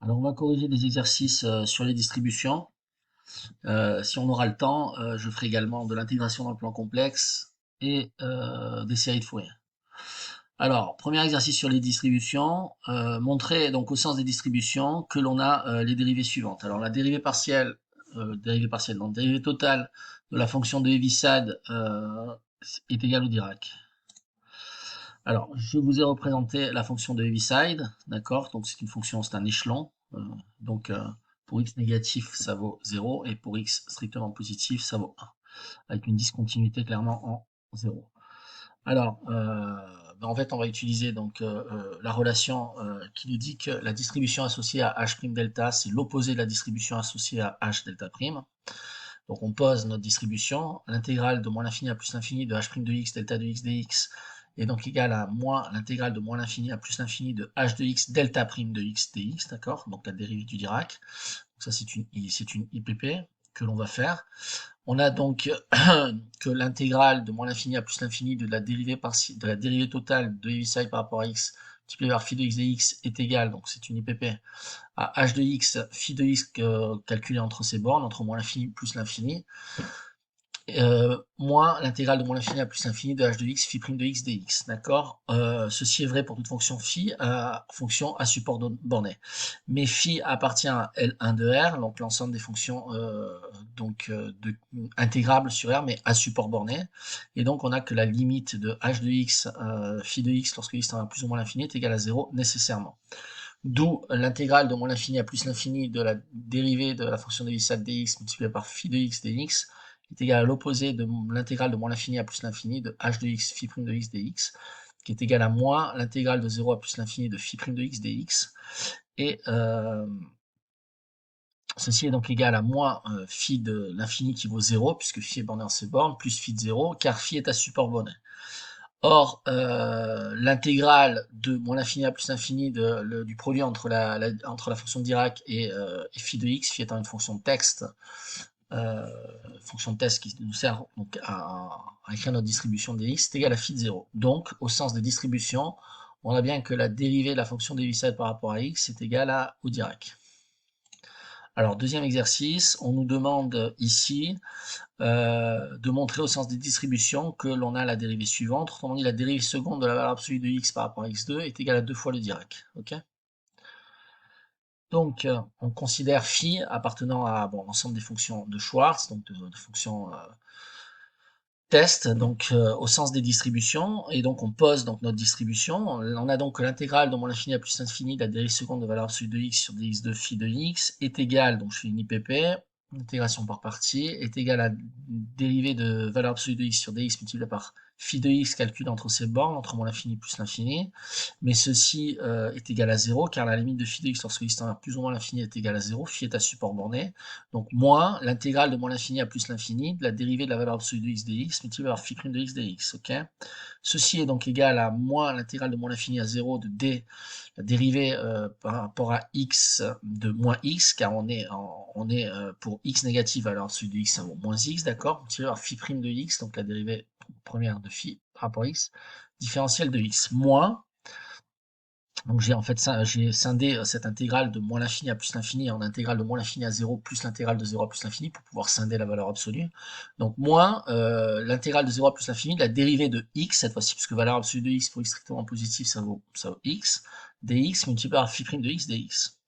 Alors, on va corriger des exercices sur les distributions. Si on aura le temps, je ferai également de l'intégration dans le plan complexe et des séries de Fourier. Alors, premier exercice sur les distributions, montrer donc au sens des distributions que l'on a les dérivées suivantes. Alors, la dérivée totale de la fonction de Heaviside est égale au Dirac. Alors, je vous ai représenté la fonction de Heaviside, d'accord? Donc, c'est une fonction, c'est un échelon. Donc, pour x négatif, ça vaut 0, et pour x strictement positif, ça vaut 1, avec une discontinuité clairement en 0. Alors, en fait, on va utiliser donc la relation qui nous dit que la distribution associée à h' delta, c'est l'opposé de la distribution associée à h delta prime. Donc on pose notre distribution, l'intégrale de moins l'infini à plus l'infini de h' de x delta de x dx est donc égale à moins l'intégrale de moins l'infini à plus l'infini de h de x delta prime de x dx, d'accord? Donc la dérivée du Dirac. Donc ça c'est une IPP que l'on va faire. On a donc que l'intégrale de moins l'infini à plus l'infini de la dérivée totale de Heaviside par rapport à x multiplié par phi de x dx est égale, donc c'est une IPP, à h de x, phi de x calculé entre ces bornes, entre moins l'infini plus l'infini, moins l'intégrale de moins l'infini à plus l'infini de h de x, phi prime de x dx, d'accord? Ceci est vrai pour toute fonction phi, fonction à support borné. Mais phi appartient à L1 de R, donc l'ensemble des fonctions intégrables sur R, mais à support borné. Et donc on a que la limite de h de x, phi de x, lorsque x tend à plus ou moins l'infini, est égale à 0 nécessairement. D'où l'intégrale de moins l'infini à plus l'infini de la dérivée de la fonction de Heaviside dx multipliée par phi de x dx est égal à l'opposé de l'intégrale de moins l'infini à plus l'infini de h de x phi prime de x dx, qui est égal à moins l'intégrale de 0 à plus l'infini de phi prime de x dx. Et ceci est donc égal à moins phi de l'infini qui vaut 0, puisque phi est borné en ces bornes, plus phi de 0, car phi est à support borné. Or, l'intégrale de moins l'infini à plus l'infini du produit entre la fonction de Dirac et phi de x, phi étant une fonction de texte, qui nous sert donc à écrire notre distribution de x, est égale à phi de 0. Donc, au sens des distributions, on a bien que la dérivée de la fonction de Heaviside par rapport à x est égale au Dirac. Alors, deuxième exercice, on nous demande ici de montrer au sens des distributions que l'on a la dérivée suivante. Autrement dit, la dérivée seconde de la valeur absolue de x par rapport à x2 est égale à 2 fois le Dirac. Okay, donc, on considère phi appartenant à l'ensemble des fonctions de Schwartz, donc de fonctions test, donc au sens des distributions, et donc on pose donc notre distribution. On a donc l'intégrale de moins l'infini à plus l'infini de la dérivée seconde de valeur absolue de x sur dx de phi de x est égale, donc je fais une IPP, intégration par partie, est égale à dérivée de valeur absolue de x sur dx multiplié par phi de x calculé entre ces bornes, entre moins l'infini plus l'infini, mais ceci est égal à 0, car la limite de phi de x lorsque x tend vers plus ou moins l'infini est égale à 0, phi est à support borné, donc moins l'intégrale de moins l'infini à plus l'infini de la dérivée de la valeur absolue de x dx multiplié par phi prime de x dx, ok? Ceci est donc égal à moins l'intégrale de moins l'infini à 0 de d, la dérivée par rapport à x de moins x, car on est pour x négative, alors absolue de x ça vaut moins x, d'accord? Multiplié par phi prime de x, donc la dérivée première de phi par rapport à x, différentielle de x, moins, donc j'ai en fait j'ai scindé cette intégrale de moins l'infini à plus l'infini en intégrale de moins l'infini à 0 plus l'intégrale de 0 à plus l'infini pour pouvoir scinder la valeur absolue. Donc moins l'intégrale de 0 à plus l'infini de la dérivée de x, cette fois-ci, puisque valeur absolue de x pour x strictement positif, ça vaut x, dx multiplié par phi prime de x dx.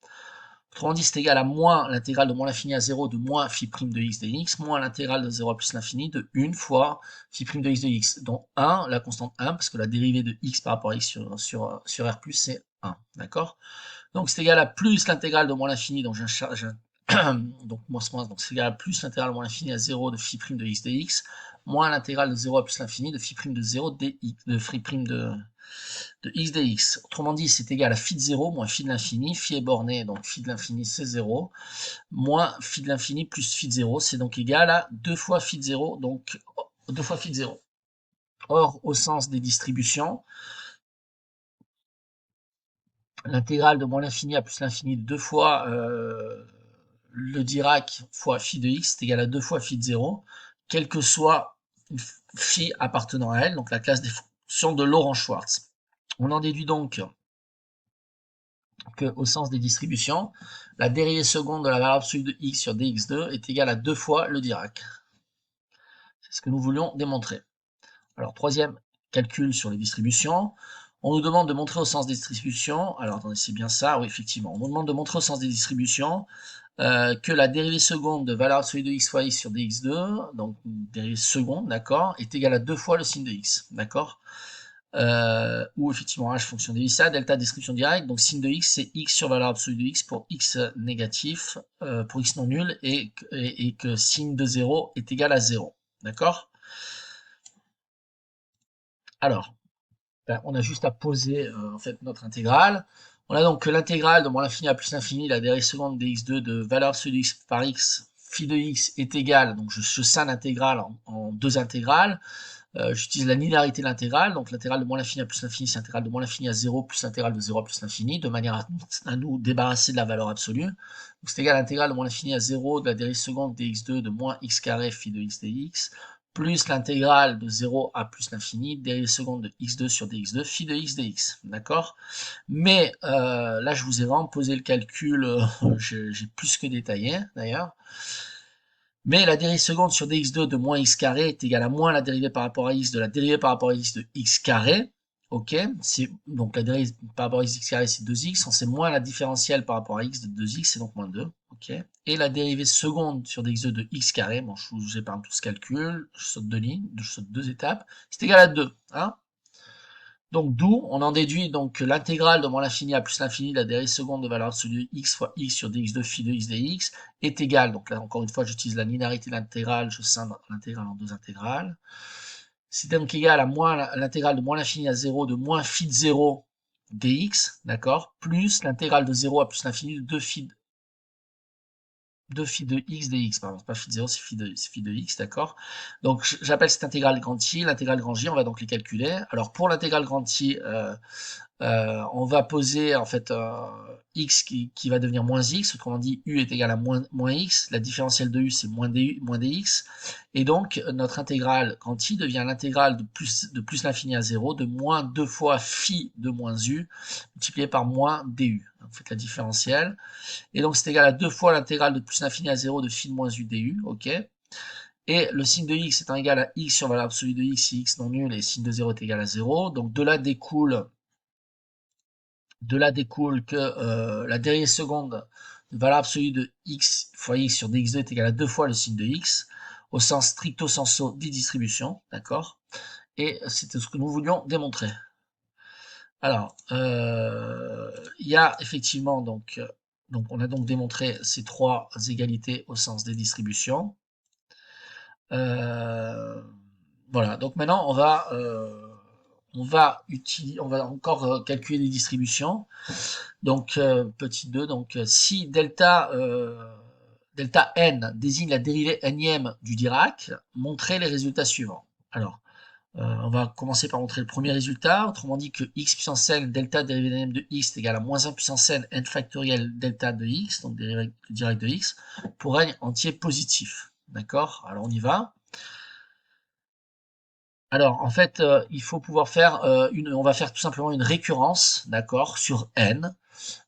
Autrement dit, c'est égal à moins l'intégrale de moins l'infini à 0 de moins phi prime de x dx, moins l'intégrale de 0 à plus l'infini de 1 fois phi prime de x de x, dont 1, la constante 1, parce que la dérivée de x par rapport à x sur R+, c'est 1, d'accord? Donc c'est égal à plus l'intégrale de moins l'infini, donc donc donc c'est égal à plus l'intégrale de moins l'infini à 0 de phi prime de x dx, moins l'intégrale de 0 à plus l'infini de phi prime de 0 dx, de phi prime de x dx. Autrement dit, c'est égal à phi de 0 moins phi de l'infini. Phi est borné, donc phi de l'infini c'est 0, moins phi de l'infini plus phi de 0, c'est donc égal à 2 fois phi de 0, donc 2 fois phi de 0. Or, au sens des distributions, l'intégrale de moins l'infini à plus l'infini de 2 fois le Dirac fois phi de x est égal à 2 fois phi de 0, quel que soit phi appartenant à elle, donc la classe des fonctions de Laurent Schwartz. On en déduit donc que, au sens des distributions, la dérivée seconde de la valeur absolue de x sur dx2 est égale à 2 fois le Dirac. C'est ce que nous voulions démontrer. Alors, troisième calcul sur les distributions. On nous demande de montrer au sens des distributions. Alors, attendez, c'est bien ça. Oui, effectivement. On nous demande de montrer au sens des distributions que la dérivée seconde de valeur absolue de x fois x sur dx2, donc une dérivée seconde, d'accord, est égale à 2 fois le signe de x, d'accord, ou effectivement h fonction de ça, delta description directe, donc signe de x c'est x sur valeur absolue de x pour x négatif, pour x non nul, et que signe de 0 est égal à 0, d'accord. Alors, ben, on a juste à poser en fait notre intégrale. On a donc que l'intégrale de moins l'infini à plus l'infini, la dérivée seconde de x2 de valeur absolue de x par x, phi de x est égale, donc je scinde l'intégrale en deux intégrales. J'utilise la linéarité de l'intégrale, donc l'intégrale de moins l'infini à plus l'infini, c'est l'intégrale de moins l'infini à 0 plus l'intégrale de 0 à plus l'infini, de manière à nous débarrasser de la valeur absolue. Donc c'est égal à l'intégrale de moins l'infini à 0 de la dérivée seconde dx2 de moins x carré phi de x dx, plus l'intégrale de 0 à plus l'infini, dérivée seconde de x2 sur dx2, phi de x dx, d'accord. Mais là, je vous ai vraiment posé le calcul, j'ai plus que détaillé, d'ailleurs. Mais la dérivée seconde sur dx2 de moins x carré est égale à moins la dérivée par rapport à x de la dérivée par rapport à x de x carré. Ok, donc la dérivée par rapport à x carré c'est 2x, on sait moins la différentielle par rapport à x de 2x, c'est donc moins 2. Ok, et la dérivée seconde sur dx2 de x carré, bon je vous épargne tout ce calcul, je saute deux lignes, je saute deux étapes, c'est égal à 2. Hein, donc d'où on en déduit donc que l'intégrale de moins l'infini à plus l'infini de la dérivée seconde de valeur absolue x fois x sur dx2 phi de x dx est égale, donc là encore une fois j'utilise la linéarité de l'intégrale, je scinde l'intégrale en deux intégrales. C'est donc égal à moins l'intégrale de moins l'infini à 0 de moins phi de 0 dx, d'accord, plus l'intégrale de 0 à plus l'infini de 2 phi de x dx, pardon, c'est pas phi de 0, c'est phi de x, d'accord. Donc j'appelle cette intégrale grand I, l'intégrale grand J, on va donc les calculer. Alors pour l'intégrale grand I, on va poser en fait x qui va devenir moins x, autrement dit u est égal à moins x, la différentielle de u c'est moins dx, et donc notre intégrale quand i devient l'intégrale de plus l'infini à 0 de moins 2 fois phi de moins u multiplié par moins du. Donc vous faites la différentielle, et donc c'est égal à 2 fois l'intégrale de plus l'infini à 0 de phi de moins u du, ok. Et le signe de x étant égal à x sur valeur absolue de x si x non nul et signe de 0 est égal à 0, donc de là découle que la dérivée seconde de valeur absolue de x fois x sur dx2 est égale à 2 fois le signe de x, au sens stricto sensu des distributions, d'accord. Et c'était ce que nous voulions démontrer. Alors, il y a effectivement donc on a donc démontré ces trois égalités au sens des distributions. Voilà, donc maintenant on va encore calculer les distributions. Donc, petit 2, donc si delta n désigne la dérivée énième du Dirac, montrez les résultats suivants. Alors, on va commencer par montrer le premier résultat, autrement dit que x puissance n delta dérivée énième de x est égal à moins 1 puissance n factoriel delta de x, donc dérivée directe de x, pour n entier positif. D'accord? Alors on y va. Alors, en fait, il faut pouvoir faire on va faire tout simplement une récurrence, d'accord, sur n.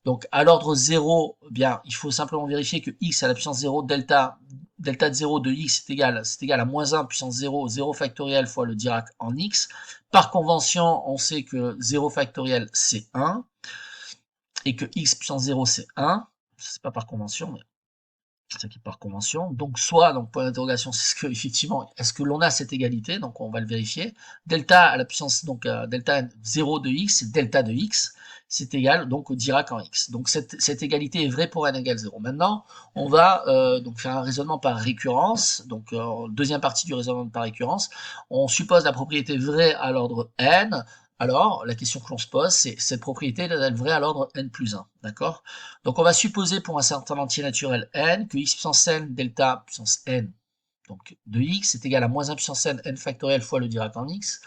Donc, à l'ordre 0, eh bien, il faut simplement vérifier que x à la puissance 0, delta de 0 de x c'est égal à moins 1 puissance 0, 0 factoriel fois le Dirac en x. Par convention, on sait que 0 factoriel, c'est 1, et que x puissance 0, c'est 1. C'est pas par convention, mais c'est qui par convention. Donc soit, donc point d'interrogation, c'est ce que effectivement, est-ce que l'on a cette égalité? Donc on va le vérifier. Delta à la puissance, donc delta 0 de x, c'est delta de x, c'est égal donc au Dirac en x. Donc cette égalité est vraie pour n égale 0. Maintenant, on va donc faire un raisonnement par récurrence. Donc deuxième partie du raisonnement par récurrence, on suppose la propriété vraie à l'ordre n. Alors, la question que l'on se pose, c'est cette propriété est-elle vraie à l'ordre n plus 1, d'accord? Donc on va supposer pour un certain entier naturel n que x puissance n delta puissance n donc de x est égal à moins 1 puissance n factoriel fois le Dirac en x.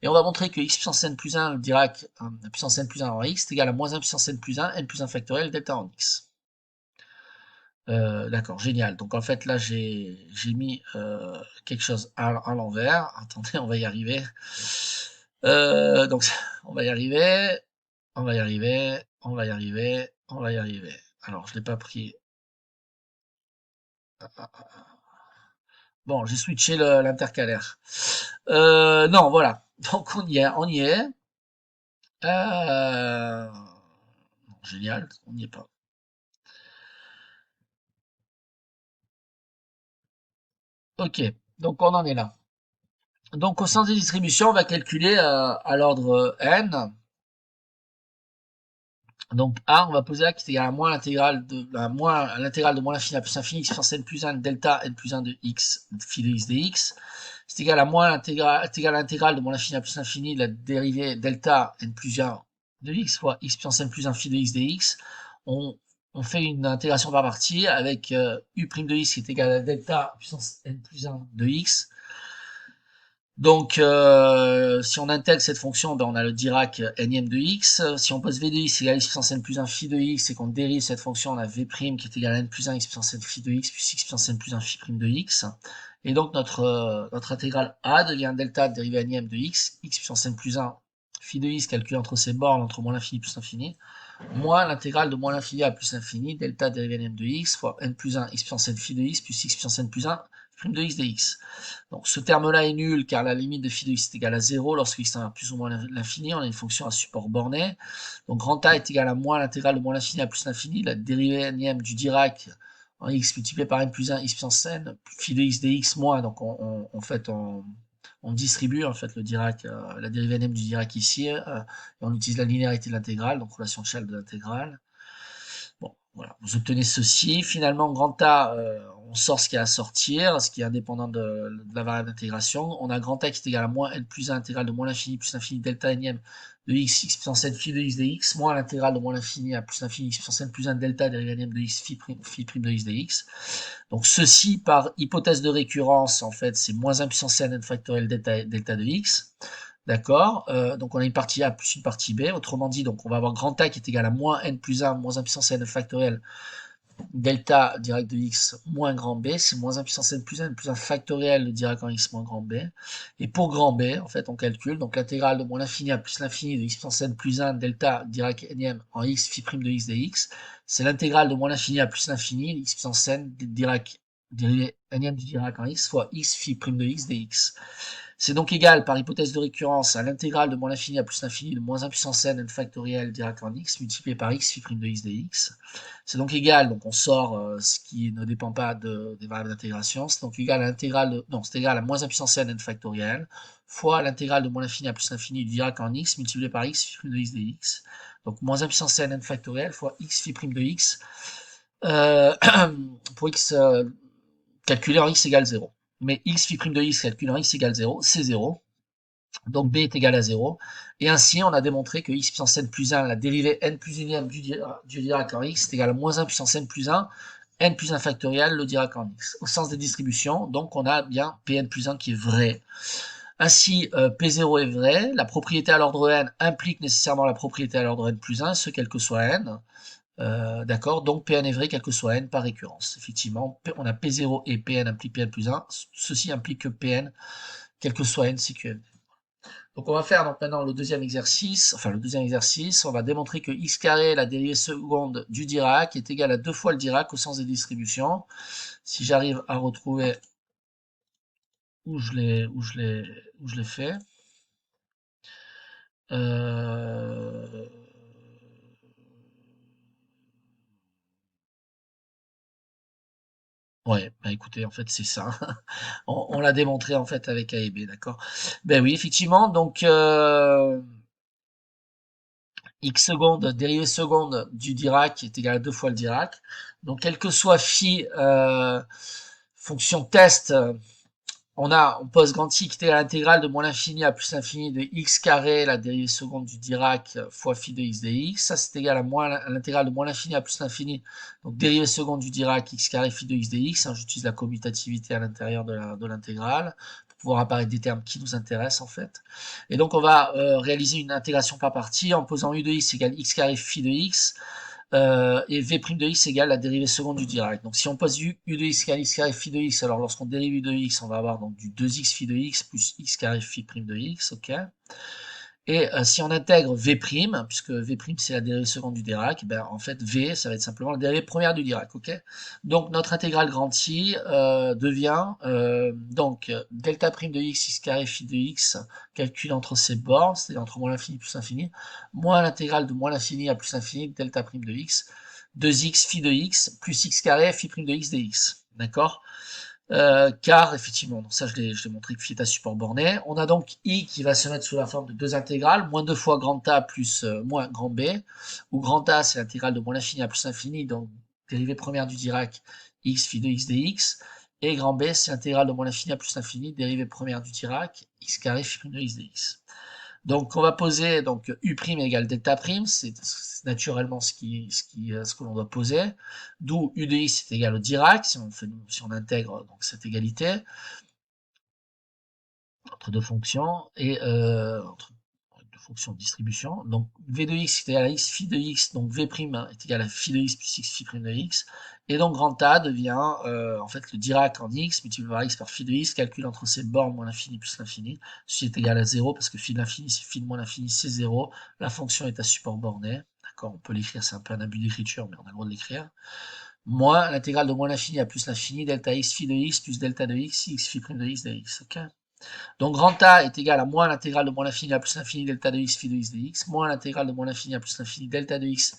Et on va montrer que x puissance n plus 1, le Dirac, la puissance n plus 1 en x est égal à moins 1 puissance n plus 1 plus 1 factoriel delta en x. D'accord, génial. Donc en fait là j'ai mis quelque chose à l'envers. Attendez, on va y arriver. Donc on va y arriver. On va y arriver. On va y arriver, on va y arriver. Alors, je l'ai pas pris. Bon, j'ai switché l'intercalaire. Non, voilà. Donc, on y est, on y est. Génial, on n'y est pas. Ok, donc on en est là. Donc, au sens des distributions, on va calculer à l'ordre n. Donc A, on va poser A qui est égal à moins l'intégrale de moins l'infini à plus l'infini x puissance n plus 1 delta n plus 1 de x phi de x dx. C'est égal à moins l'intégrale de moins l'infini à plus l'infini de la dérivée delta n plus 1 de x fois x puissance n plus 1 phi de x dx. On, on fait une intégration par partie avec u' de x qui est égal à delta puissance n plus 1 de x. Donc, si on intègre cette fonction, ben, on a le Dirac nème de x. Si on pose v de x égale x puissance n plus 1 phi de x et qu'on dérive cette fonction, on a v' qui est égal à n plus 1 x puissance n phi de x plus x puissance n plus 1 phi prime de x. Et donc, notre intégrale a devient delta dérivée nème de x puissance n plus 1 phi de x calculé entre ces bornes, entre moins l'infini plus l'infini, moins l'intégrale de moins l'infini à plus l'infini, delta dérivée nème de x fois n plus 1 x puissance n phi de x plus x puissance n plus 1 prime de x dx. Donc ce terme-là est nul car la limite de phi de x est égale à 0 lorsque x tend vers plus ou moins l'infini. On a une fonction à support borné. Donc grand A est égal à moins l'intégrale de moins l'infini à plus l'infini, la dérivée nème du Dirac en x multiplié par n plus 1 x puissance n, phi de x dx moins. Donc on distribue en fait le Dirac, la dérivée nème du Dirac ici, et on utilise la linéarité de l'intégrale, donc relation de Chasles de l'intégrale. Bon, voilà, vous obtenez ceci. Finalement, grand A, on sort ce qu'il y a à sortir, ce qui est indépendant de la variable d'intégration. On a grand A qui est égal à moins n plus 1 intégrale de moins l'infini plus l'infini delta nème de x puissance n phi de x dx, moins l'intégrale de moins l'infini à plus l'infini x puissance n plus 1 delta dérivée nème de x phi prime de x dx. Donc ceci, par hypothèse de récurrence, en fait, c'est moins 1 puissance n factoriel delta de x. D'accord. Donc on a une partie A plus une partie B. Autrement dit, donc on va avoir grand A qui est égal à moins n plus 1 moins 1 puissance n factoriel delta direct de x moins grand B. C'est moins 1 puissance n plus 1 factoriel de direct en x moins grand B. Et pour grand B, en fait, on calcule donc l'intégrale de moins l'infini à plus l'infini de x puissance n plus 1 delta direct nème en x phi prime de x dx. C'est l'intégrale de moins l'infini à plus l'infini de x puissance n direct dérivé nème du Dirac en x fois x phi prime de x dx. C'est donc égal, par hypothèse de récurrence, à l'intégrale de moins l'infini à plus l'infini de moins 1 puissance n factoriel Dirac en x multiplié par x phi prime de x dx. C'est donc égal, donc on sort ce qui ne dépend pas des variables d'intégration. C'est donc égal à l'intégrale, non, c'est égal à moins 1 puissance n factoriel fois l'intégrale de moins l'infini à plus l'infini du Dirac en x multiplié par x phi prime de x dx. Donc moins 1 puissance n factoriel fois x phi prime de x pour x calculé en x égale 0. Mais x phi prime de x calculé en x égale 0, c'est 0. Donc b est égal à 0. Et ainsi, on a démontré que x puissance n plus 1, la dérivée n plus unième du Dirac en x, est égale à moins 1 puissance n plus 1, n plus 1 factoriel, le Dirac en x. Au sens des distributions, donc on a bien Pn plus 1 qui est vrai. Ainsi, P0 est vrai, la propriété à l'ordre n implique nécessairement la propriété à l'ordre n plus 1, ce quel que soit n. D'accord, donc Pn est vrai quel que soit n par récurrence. Effectivement, on a P0 et Pn implique Pn plus 1. Ceci implique que Pn, quel que soit n, c'est Qn. Donc on va faire donc maintenant le deuxième exercice. On va démontrer que x carré, la dérivée seconde du Dirac, est égale à 2 fois le Dirac au sens des distributions. Si j'arrive à retrouver où je l'ai fait. Euh... Ouais, bah écoutez, en fait, c'est ça. On l'a démontré en fait avec A et B, d'accord? Ben oui, effectivement, donc x seconde, dérivée seconde du Dirac est égal à 2 fois le Dirac. Donc, quel que soit phi, fonction test, on pose grand I qui est égal à l'intégrale de moins l'infini à plus l'infini de x carré, la dérivée seconde du Dirac fois phi de x dx. Ça, c'est égal à l'intégrale de moins l'infini à plus l'infini. Donc, dérivée seconde du Dirac, x carré phi de x dx. Hein, j'utilise la commutativité à l'intérieur de l'intégrale pour pouvoir apparaître des termes qui nous intéressent, en fait. Et donc, on va réaliser une intégration par partie en posant u de x égale x carré phi de x. Et v' de x égale la dérivée seconde du Dirac. Donc si on pose u de x égale x carré phi de x, alors lorsqu'on dérive u de x, on va avoir donc du 2x phi de x plus x carré phi prime de x, ok. Et si on intègre V', puisque V' c'est la dérivée seconde du Dirac, ben, en fait V, ça va être simplement la dérivée première du Dirac, ok? Donc notre intégrale grand I devient donc delta prime de x carré phi de x, calculé entre ces bornes, c'est-à-dire entre moins l'infini plus l'infini, moins l'intégrale de moins l'infini à plus l'infini, delta prime de x, 2x phi de x, plus x carré phi prime de x dx, d'accord? Car effectivement, donc ça je l'ai montré que phi est à support borné. On a donc i qui va se mettre sous la forme de deux intégrales, moins 2 fois grand A plus moins grand B, où grand A c'est l'intégrale de moins l'infini à plus l'infini, donc dérivée première du Dirac, x phi de x dx, et grand B c'est l'intégrale de moins l'infini à plus l'infini, dérivée première du Dirac, x carré phi prime de x dx. Donc on va poser donc u' égale delta prime, c'est naturellement ce que l'on doit poser, d'où u de x est égal au Dirac, si on intègre donc cette égalité entre deux fonctions, et entre deux fonctions de distribution. Donc v de x est égal à x phi de x, donc v' est égal à phi de x plus x phi prime de x, et donc grand A devient en fait le Dirac en x multiplié par x par phi de x, calcul entre ces bornes moins l'infini plus l'infini, ceci est égal à 0 parce que phi de l'infini c'est phi de moins l'infini c'est 0, la fonction est à support borné, d'accord, on peut l'écrire, c'est un peu un abus d'écriture mais on a le droit de l'écrire, moins l'intégrale de moins l'infini à plus l'infini, delta x phi de x plus delta de x, x phi prime de x dx, ok. Donc grand A est égal à moins l'intégrale de moins l'infini à plus l'infini delta de x phi de x dx, moins l'intégrale de moins l'infini à plus l'infini delta de x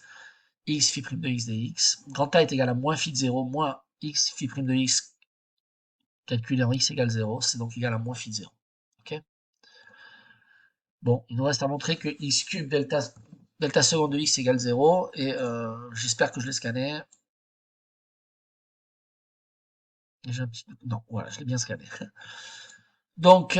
x phi prime de x dx. Grand A est égal à moins phi de 0, moins x phi prime de x calculé en x égale 0, c'est donc égal à moins phi de 0. Ok. Bon, il nous reste à montrer que x cube delta seconde de x égale 0, et j'espère que je l'ai scanné. J'ai un petit peu... Non, voilà, je l'ai bien scanné. Donc,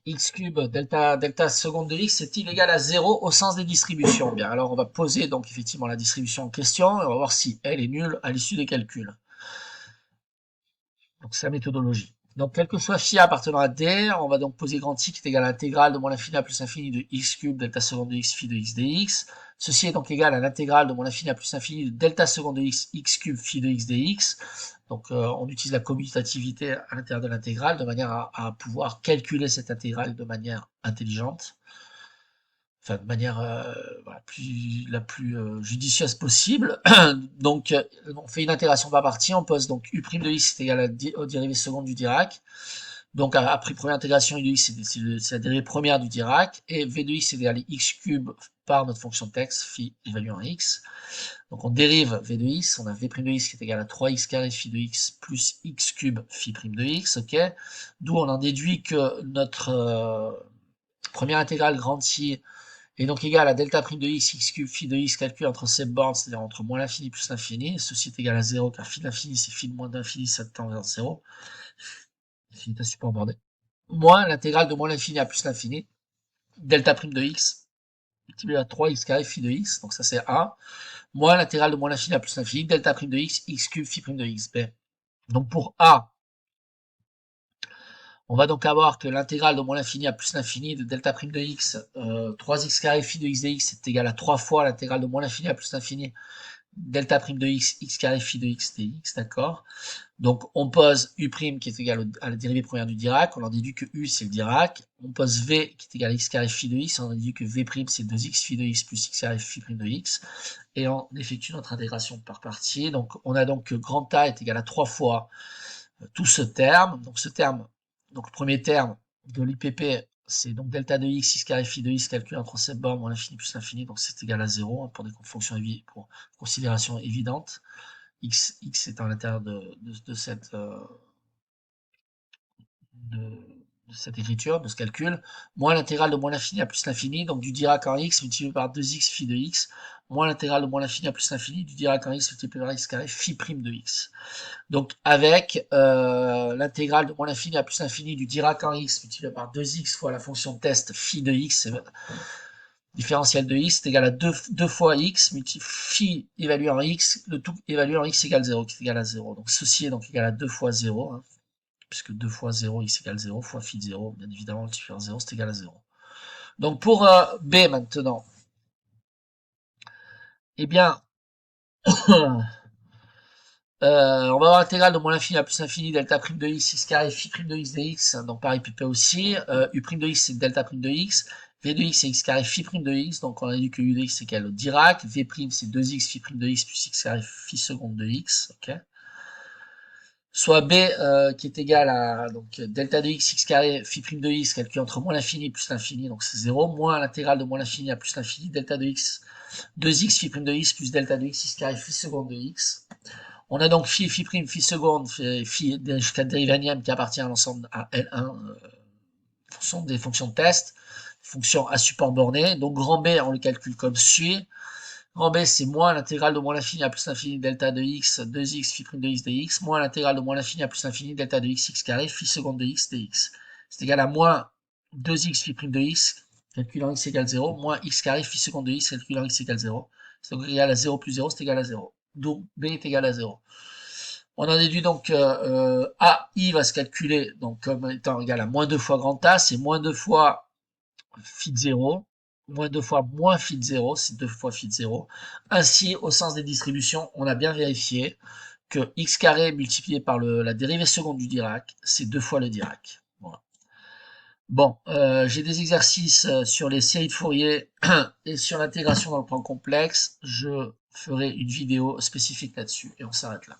x cube delta seconde de x est-il égal à 0 au sens des distributions? Bien, alors on va poser donc effectivement la distribution en question et on va voir si elle est nulle à l'issue des calculs. Donc c'est la méthodologie. Donc quel que soit phi appartenant à D, on va donc poser grand I qui est égal à l'intégrale de moins l'infini à plus l'infini de x cube delta seconde de x phi de x dx. Ceci est donc égal à l'intégrale de moins l'infini à plus l'infini de delta seconde de x cube phi de x dx. Donc on utilise la commutativité à l'intérieur de l'intégrale de manière à pouvoir calculer cette intégrale de manière intelligente, enfin de manière voilà, la plus judicieuse possible. Donc on fait une intégration par partie, on pose donc u' de x est égal aux dérivées secondes du Dirac. Donc après première intégration, u de x c'est la dérivée première du Dirac, et v de x est égal à x cube par notre fonction de texte, phi évalué en x. Donc on dérive v de x, on a v' de x qui est égal à 3x carré phi de x plus x cube phi prime de x, ok. D'où on en déduit que notre première intégrale grand I est donc égal à delta prime de x, x cube phi de x calculé entre ces bornes, c'est-à-dire entre moins l'infini plus l'infini. Ceci est égal à 0 car phi de l'infini c'est phi de moins d'infini, ça tend vers 0. L'infini est à support borné. Moins l'intégrale de moins l'infini à plus l'infini, delta prime de x, multiplié par 3x carré phi de x, donc ça c'est A, moins l'intégrale de moins l'infini à plus l'infini, delta prime de x, x cube phi prime de x, B. Donc pour A, on va donc avoir que l'intégrale de moins l'infini à plus l'infini de delta prime de x, 3x carré phi de x dx est égal à 3 fois l'intégrale de moins l'infini à plus l'infini delta prime de x, x carré phi de x dx, d'accord. Donc on pose u' qui est égal à la dérivée première du Dirac, on en déduit que u c'est le Dirac, on pose v qui est égal à x carré phi de x, on en déduit que v' c'est 2x phi de x plus x carré phi prime de x, et on effectue notre intégration par partie. Donc on a donc que grand A est égal à 3 fois tout ce terme, donc ce terme, donc le premier terme de l'IPP, c'est donc delta de x, x carré phi de x calculé entre cette borne moins l'infini plus l'infini, donc c'est égal à 0 pour des fonctions pour considération évidente. X est à l'intérieur de cette écriture, de ce calcul, moins l'intégrale de moins l'infini à plus l'infini, donc du Dirac en x multiplié par 2x phi de x, moins l'intégrale de moins l'infini à plus l'infini, du Dirac en x multiplié par x carré phi prime de x. Donc avec l'intégrale de moins l'infini à plus l'infini du Dirac en x multiplié par 2x fois la fonction test phi de x, différentiel de x est égal à 2 fois x, phi évalué en x, le tout évalué en x égale 0, qui est égal à 0. Donc ceci est donc égal à 2 fois 0, hein, puisque 2 fois 0, x égale 0, fois phi de 0, bien évidemment, multiplié par 0, c'est égal à 0. Donc pour B maintenant, eh bien, On va avoir l'intégrale de moins l'infini à plus l'infini delta prime de x, x carré, phi prime de x dx, donc pareil, pp aussi. U prime de x, c'est delta prime de x. V de x, c'est x carré, phi prime de x, donc on a dit que u de x, c'est égal au Dirac. V prime, c'est 2x, phi prime de x, plus x carré, phi seconde de x, ok. Soit b qui est égal à donc delta de x, x carré, phi prime de x, calculé entre moins l'infini plus l'infini, donc c'est 0, moins l'intégrale de moins l'infini à plus l'infini, delta de x, 2x, phi prime de x, plus delta de x, x carré, phi seconde de x. On a donc phi, phi prime, phi seconde, phi jusqu'à dérivanium qui appartient à l'ensemble à L1, sont des fonctions de test, fonctions à support borné. Donc grand B, on le calcule comme suit. Grand B, c'est moins l'intégrale de moins l'infini à plus l'infini delta de x, 2x, phi prime de x dx, moins l'intégrale de moins l'infini à plus l'infini delta de x, x carré, phi seconde de x dx. C'est égal à moins 2x, phi prime de x, calculant x égale 0, moins x carré, phi seconde de x, calculant x égale 0. C'est donc égal à 0 plus 0, c'est égal à 0. Donc B est égal à 0. On en déduit donc AI va se calculer donc comme étant égal à moins 2 fois grand A, c'est moins 2 fois phi de 0, moins 2 fois moins phi de 0, c'est 2 fois phi de 0. Ainsi, au sens des distributions, on a bien vérifié que x carré multiplié par la dérivée seconde du Dirac, c'est 2 fois le Dirac. Voilà. Bon, j'ai des exercices sur les séries de Fourier et sur l'intégration dans le plan complexe. Je ferai une vidéo spécifique là-dessus et on s'arrête là.